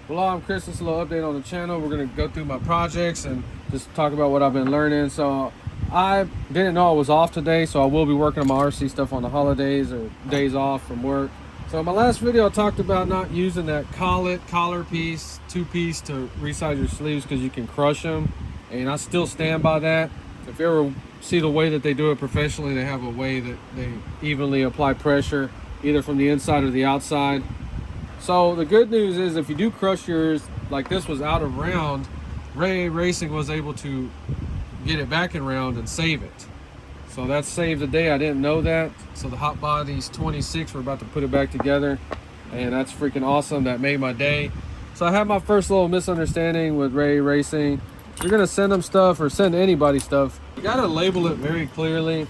Well, I'm Chris. This is a little update on the channel. We're going to go through my projects and just talk about what I've been learning. So I didn't know I was off today, so I will be working on my RC stuff on the holidays or days off from work. So in my last video, I talked about not using that collar piece, two-piece to resize your sleeves because you can crush them. And I still stand by that. If you ever see the way that they do it professionally, they have a way that they evenly apply pressure either from the inside or the outside. So the good news is if you do crush yours, like this was out of round, Ray Racing was able to get it back in round and save it. So that saved the day. I didn't know that. So the hot body's 26, we're about to put it back together, and that's freaking awesome. That made my day. So I had my first little misunderstanding with Ray Racing. If you're gonna send them stuff or send anybody stuff, you gotta label it very clearly.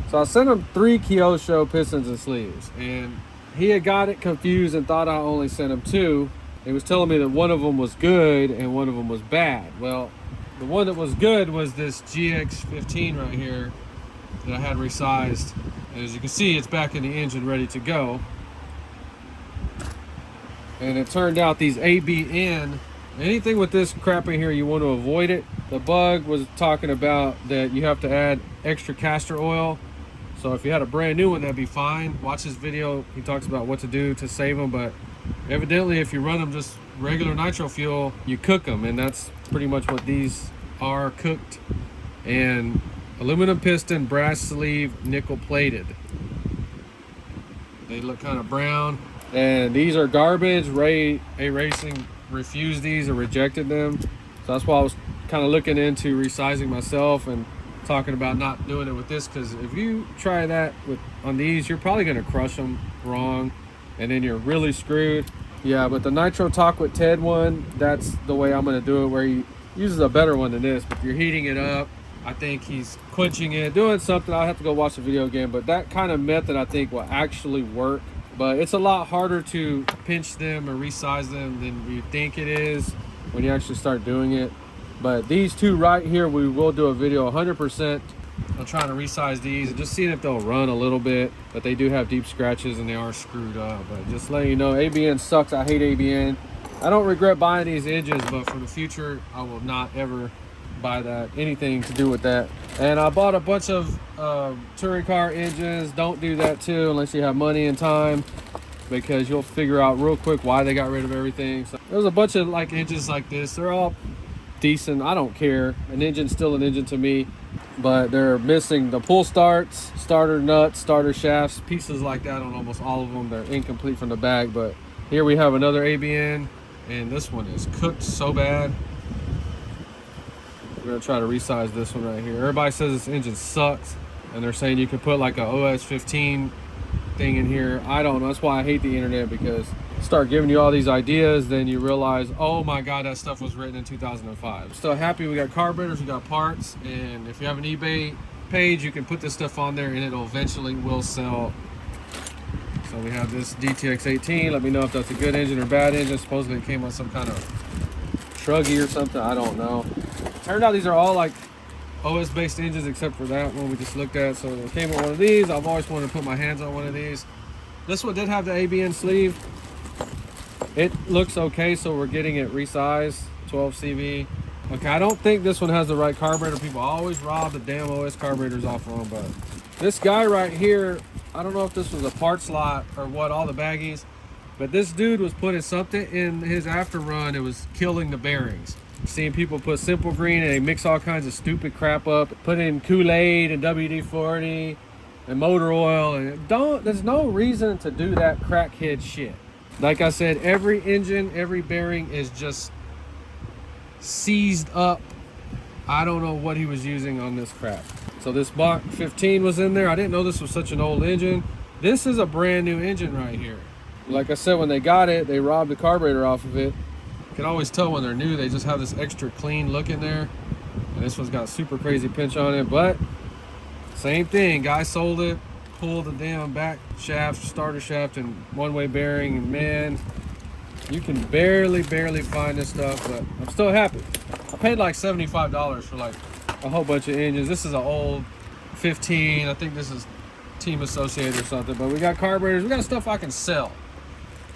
So I sent him 3 Kyosho pistons and sleeves, and he had got it confused and thought I only sent him 2. He was telling me that one of them was good and one of them was bad. Well, the one that was good was this GX15 right here that I had resized. And as you can see, it's back in the engine ready to go. And it turned out these ABN, anything with this crap in here, you want to avoid it. The bug was talking about that you have to add extra castor oil. So if you had a brand new one, that'd be fine. Watch this video. He talks about what to do to save them. But evidently, if you run them just regular nitro fuel, you cook them. And that's pretty much what these are, cooked. And aluminum piston, brass sleeve, nickel plated. They look kind of brown. And these are garbage. Ray Racing refused these or rejected them. So that's why I was kind of looking into resizing myself and talking about not doing it with this, because if you try that on these, you're probably going to crush them wrong and then you're really screwed. Yeah, but the Nitro Talk with Ted one, that's the way I'm going to do it, where he uses a better one than this. But if you're heating it up, I think he's quenching it, doing something. I'll have to go watch the video again, but that kind of method I think will actually work. But it's a lot harder to pinch them or resize them than you think it is when you actually start doing it. But these 2 right here, we will do a video 100% on trying to resize these and just seeing if they'll run a little bit. But they do have deep scratches and they are screwed up. But just letting you know, ABN sucks. I hate ABN. I don't regret buying these engines, but for the future, I will not ever buy that, anything to do with that. And I bought a bunch of touring car engines. Don't do that too unless you have money and time, because you'll figure out real quick why they got rid of everything. So there's a bunch of like engines like this. They're all decent. I don't care. An engine's still an engine to me, but they're missing the pull starts, starter nuts, starter shafts, pieces like that on almost all of them. They're incomplete from the bag. But here we have another ABN, and this one is cooked so bad. We're gonna try to resize this one right here. Everybody says this engine sucks, and they're saying you can put like a OS 15 thing in here. I don't know. That's why I hate the internet, because start giving you all these ideas, then you realize, oh my god, that stuff was written in 2005. I'm still happy we got carburetors, we got parts, and if you have an eBay page, you can put this stuff on there and it'll eventually will sell. So we have this DTX 18. Let me know if that's a good engine or bad engine. Supposedly it came on some kind of truggy or something, I don't know. Turned out these are all like OS based engines except for that one we just looked at. So it came with one of these. I've always wanted to put my hands on one of these. This one did have the ABN sleeve. It looks okay, so we're getting it resized, 12 CV. Okay, I don't think this one has the right carburetor. People always rob the damn OS carburetors off of them, but this guy right here, I don't know if this was a part slot or what, all the baggies, but this dude was putting something in his after run. It was killing the bearings. Seeing people put Simple Green and they mix all kinds of stupid crap up, put in Kool-Aid and WD-40 and motor oil, and there's no reason to do that crackhead shit. Like I said, every engine, every bearing is just seized up. I don't know what he was using on this crap. So this Mach 15 was in there. I didn't know this was such an old engine. This is a brand new engine right here. Like I said, when they got it, they robbed the carburetor off of it. You can always tell when they're new. They just have this extra clean look in there. And this one's got a super crazy pinch on it, but same thing. Guy sold it, pulled the damn back shaft, starter shaft, and one-way bearing, and man, you can barely find this stuff, but I'm still happy. I paid like $75 for like a whole bunch of engines. This is an old 15. I think this is Team Associated or something, but we got carburetors. We got stuff I can sell.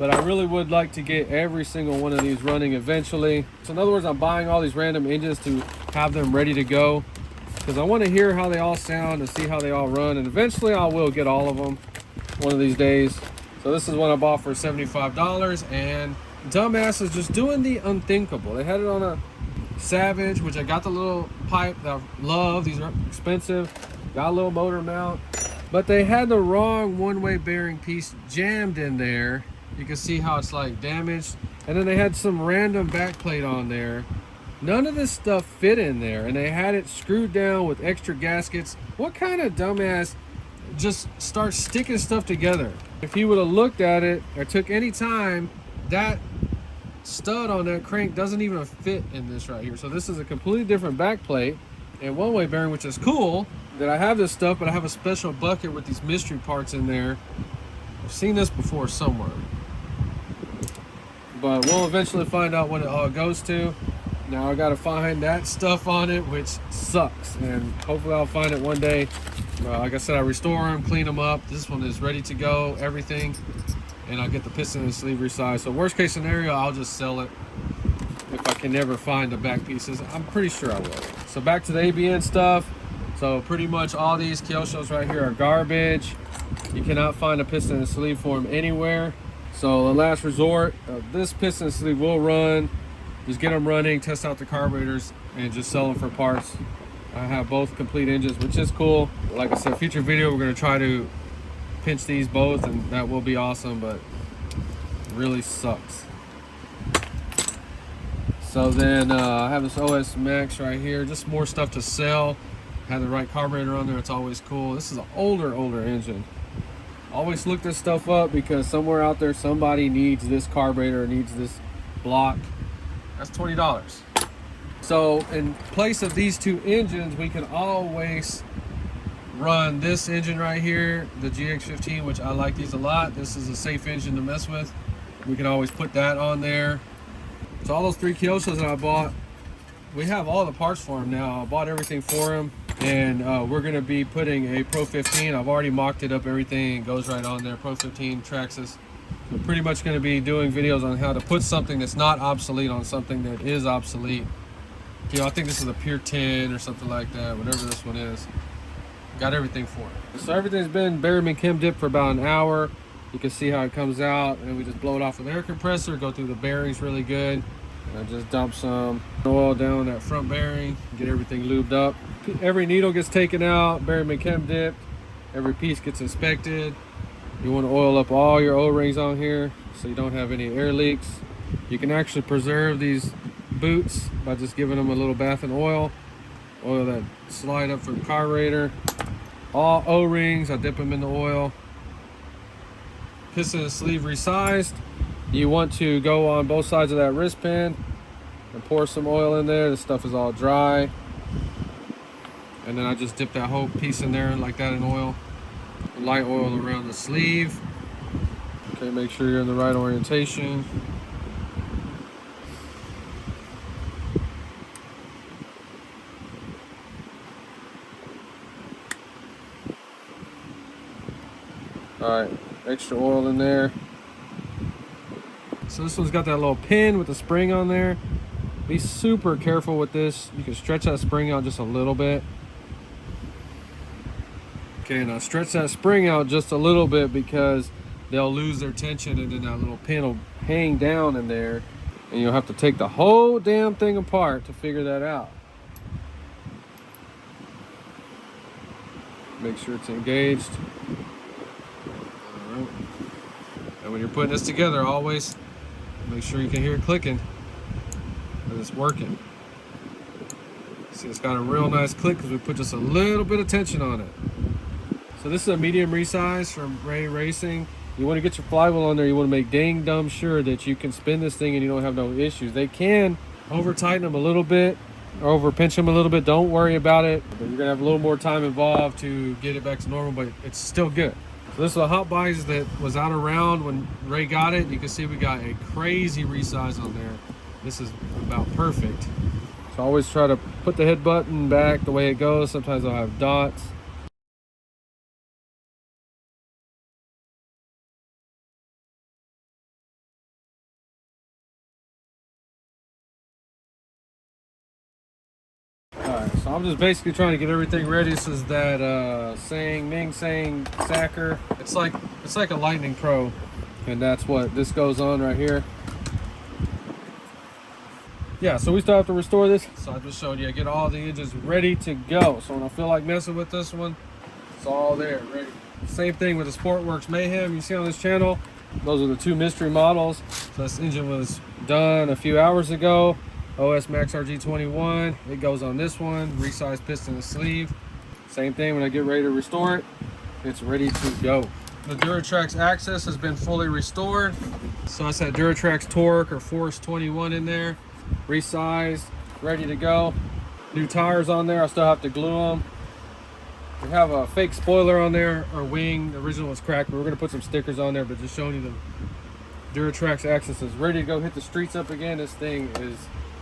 but I really would like to get every single one of these running eventually. So in other words, I'm buying all these random engines to have them ready to go, because I want to hear how they all sound and see how they all run, and eventually I will get all of them one of these days. So this is one I bought for $75, and dumbass is just doing the unthinkable. They had it on a Savage, which I got the little pipe that I love. These are expensive. Got a little motor mount, but they had the wrong one-way bearing piece jammed in there. You can see how it's like damaged. And then they had some random back plate on there. None of this stuff fit in there, and they had it screwed down with extra gaskets. What kind of dumbass just starts sticking stuff together? If he would have looked at it or took any time, that stud on that crank doesn't even fit in this right here. So this is a completely different back plate and one-way bearing, which is cool that I have this stuff, but I have a special bucket with these mystery parts in there. I've seen this before somewhere, but we'll eventually find out what it all goes to. Now I got to find that stuff on it, which sucks, and hopefully I'll find it one day. Like I said, I restore them, clean them up. This one is ready to go, everything, and I'll get the piston and sleeve resized. So worst case scenario, I'll just sell it if I can never find the back pieces. I'm pretty sure I will. So back to the ABN stuff. So pretty much all these Kyoshos right here are garbage. You cannot find a piston and sleeve for them anywhere. So the last resort, this piston and sleeve will run. Just get them running, test out the carburetors, and just sell them for parts. I have both complete engines, which is cool. Like I said, future video, we're gonna try to pinch these both, and that will be awesome, but it really sucks. So then I have this OS Max right here, just more stuff to sell. Have the right carburetor on there, it's always cool. This is an older engine. Always look this stuff up, because somewhere out there somebody needs this carburetor, needs this block. That's $20. So in place of these two engines, we can always run this engine right here, the GX15, which I like these a lot. This is a safe engine to mess with. We can always put that on there. So all those three Kyoshos that I bought, we have all the parts for them now. I bought everything for them, and we're going to be putting a Pro 15. I've already mocked it up, everything. It goes right on there. Pro 15 Traxxas. We're pretty much going to be doing videos on how to put something that's not obsolete on something that is obsolete. You know, I think this is a Pure 10 or something like that, whatever this one is. Got everything for it. So everything's been Berryman chem dip for about an hour. You can see how it comes out, and we just blow it off with an air compressor, go through the bearings really good. And I just dump some oil down that front bearing, get everything lubed up. Every needle gets taken out, Berryman chem dipped. Every piece gets inspected. You want to oil up all your O-rings on here so you don't have any air leaks. You can actually preserve these boots by just giving them a little bath in oil that slide up for the carburetor. All O-rings, I dip them in the oil. Piston and sleeve resized. You want to go on both sides of that wrist pin and pour some oil in there. This stuff is all dry, and then I just dip that whole piece in there like that in oil. Light oil around the sleeve. Okay, make sure you're in the right orientation. All right, extra oil in there. So this one's got that little pin with the spring on there. Be super careful with this. You can stretch that spring out just a little bit. Okay, now stretch that spring out just a little bit, because they'll lose their tension, and then that little pin will hang down in there, and you'll have to take the whole damn thing apart to figure that out. Make sure it's engaged. All right. And when you're putting this together, always make sure you can hear it clicking, and it's working. See, it's got a real nice click because we put just a little bit of tension on it. So this is a medium resize from RESIZING. You want to get your flywheel on there. You want to make dang dumb sure that you can spin this thing and you don't have no issues. They can over tighten them a little bit or over pinch them a little bit. Don't worry about it. But you're gonna have a little more time involved to get it back to normal, but it's still good. So this is a hot buys that was out around when Ray got it. You can see we got a crazy resize on there. This is about perfect. So I always try to put the head button back the way it goes. Sometimes I'll have dots. So I'm just basically trying to get everything ready. This is that Ming Sang Sacker. It's like a Lightning Pro, and that's what this goes on right here. Yeah, so we still have to restore this. So I just showed you, I get all the engines ready to go. So when I feel like messing with this one, it's all there, ready. Same thing with the Sportworks Mayhem you see on this channel. Those are the 2 mystery models. So this engine was done a few hours ago. OS Max RG21, it goes on this one. Resized piston and sleeve. Same thing when I get ready to restore it, it's ready to go. The Duratrax axis has been fully restored. So that's that Duratrax Torque or Force 21 in there. Resized, ready to go. New tires on there, I still have to glue them. We have a fake spoiler on there, or wing. The original was cracked, but we're gonna put some stickers on there, but just showing you the Duratrax axis is ready to go hit the streets up again. This thing is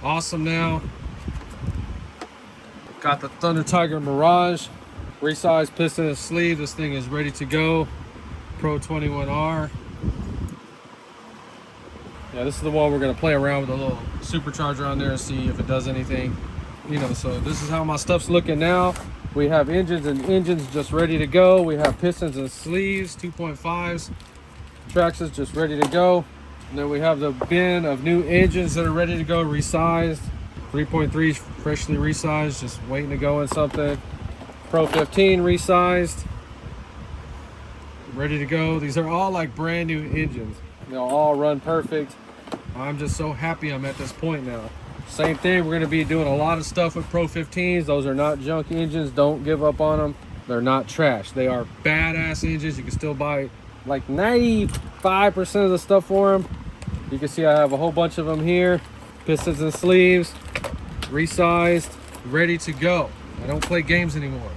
awesome now. Got the Thunder Tiger Mirage, resized piston and sleeve. This thing is ready to go. Pro 21R. Yeah, this is the one we're gonna play around with a little supercharger on there and see if it does anything. You know, so this is how my stuff's looking now. We have engines just ready to go. We have pistons and sleeves, 2.5s. Traxxas just ready to go. And then we have the bin of new engines that are ready to go, resized. 3.3s freshly resized, just waiting to go in something. Pro 15 resized, ready to go. These are all like brand new engines. They'll all run perfect. I'm just so happy I'm at this point now. Same thing, we're gonna be doing a lot of stuff with Pro 15s. Those are not junk engines, don't give up on them. They're not trash. They are badass engines. You can still buy like 95% of the stuff for them. You can see I have a whole bunch of them here. Pistons and sleeves, resized, ready to go. I don't play games anymore.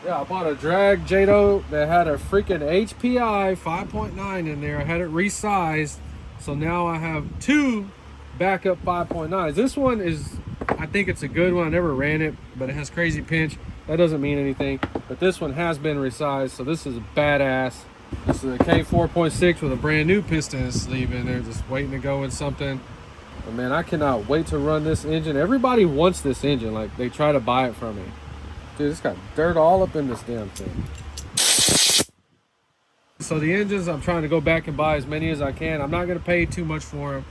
Yeah, I bought a drag Jado that had a freaking HPI 5.9 in there. I had it resized. So now I have 2 backup 5.9s. This one is, I think it's a good one. I never ran it, but it has crazy pinch. That doesn't mean anything. But this one has been resized, so this is badass. This is a K4.6 with a brand new piston and sleeve in there, just waiting to go in something. But man, I cannot wait to run this engine. Everybody wants this engine. Like, they try to buy it from me. Dude, it's got dirt all up in this damn thing. So the engines, I'm trying to go back and buy as many as I can. I'm not going to pay too much for them.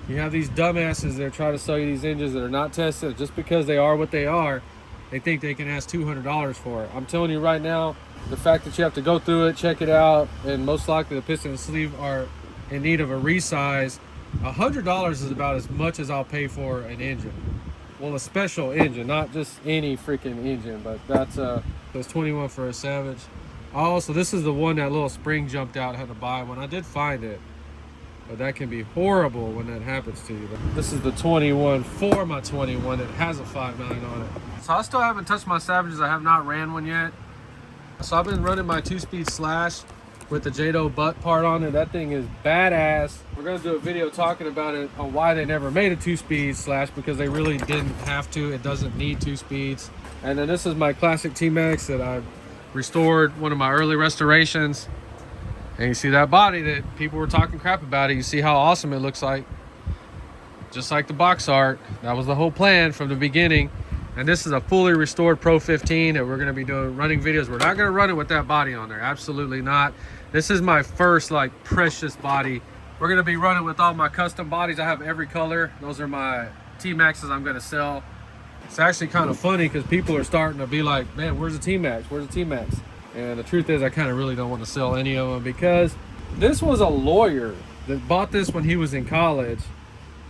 You have these dumbasses that try to sell you these engines that are not tested. Just because they are what they are, they think they can ask $200 for it. I'm telling you right now, the fact that you have to go through it, check it out, and most likely the piston and sleeve are in need of a resize, $100 is about as much as I'll pay for an engine. Well, a special engine, not just any freaking engine, but that's 21 for a Savage. Oh, so this is the one that little spring jumped out, I had to buy one. I did find it, but that can be horrible when that happens to you. But this is the 21 for my 21 that has a 5.9 on it. So I still haven't touched my Savages. I have not ran one yet. So I've been running my 2-speed slash with the Jado butt part on it. That thing is badass. We're gonna do a video talking about it on why they never made a 2-speed slash, because they really didn't have to. It doesn't need 2 speeds. And then this is my classic T-Max that I've restored, one of my early restorations. And you see that body that people were talking crap about it. You see how awesome it looks like. Just like the box art. That was the whole plan from the beginning. And this is a fully restored Pro 15 that we're going to be doing running videos. We're not going to run it with that body on there. Absolutely not. This is my first like precious body. We're going to be running with all my custom bodies. I have every color. Those are my T-Maxes I'm going to sell. It's actually kind of funny because people are starting to be like, man, where's the T-Max? Where's the T-Max? And the truth is I kind of really don't want to sell any of them, because this was a lawyer that bought this when he was in college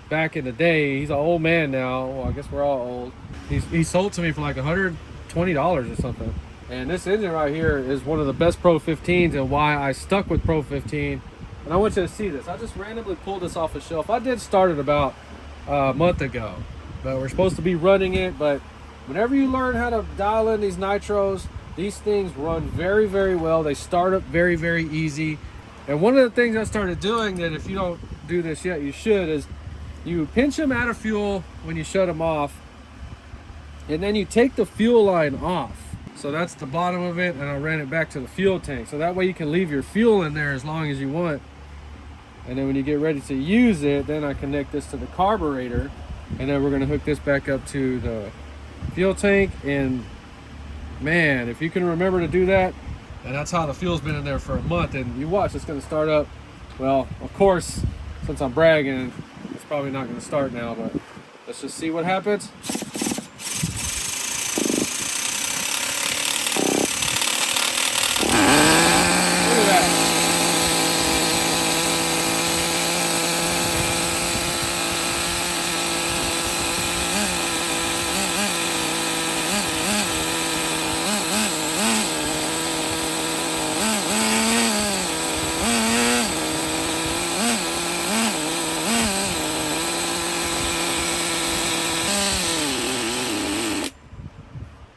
back in the day. He's an old man now. Well, I guess we're all old. He sold to me for like $120 or something. And this engine right here is one of the best Pro 15s, and why I stuck with Pro 15. And I want you to see this. I just randomly pulled this off a shelf. I did start it about a month ago, but we're supposed to be running it. But whenever you learn how to dial in these nitros, these things run very, very well. They start up very, very easy. And one of the things I started doing, that if you don't do this yet, you should, is you pinch them out of fuel when you shut them off, and then you take the fuel line off. So that's the bottom of it, and I ran it back to the fuel tank. So that way you can leave your fuel in there as long as you want. And then when you get ready to use it, then I connect this to the carburetor, and then we're gonna hook this back up to the fuel tank, and man, if you can remember to do that, and that's how the fuel's been in there for a month, and you watch, it's going to start up. Well, of course, since I'm bragging, it's probably not going to start now, but let's just see what happens. Look at that.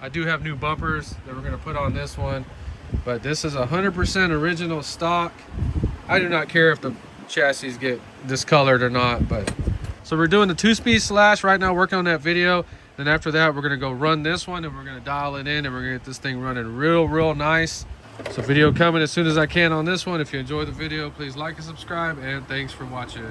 I do have new bumpers that we're going to put on this one, but this is 100% original stock. I do not care if the chassis get discolored or not, but so we're doing the 2-speed slash right now, working on that video. Then after that, we're going to go run this one, and we're going to dial it in, and we're going to get this thing running real nice. So video coming as soon as I can on this one. If you enjoyed the video, please like and subscribe, and thanks for watching.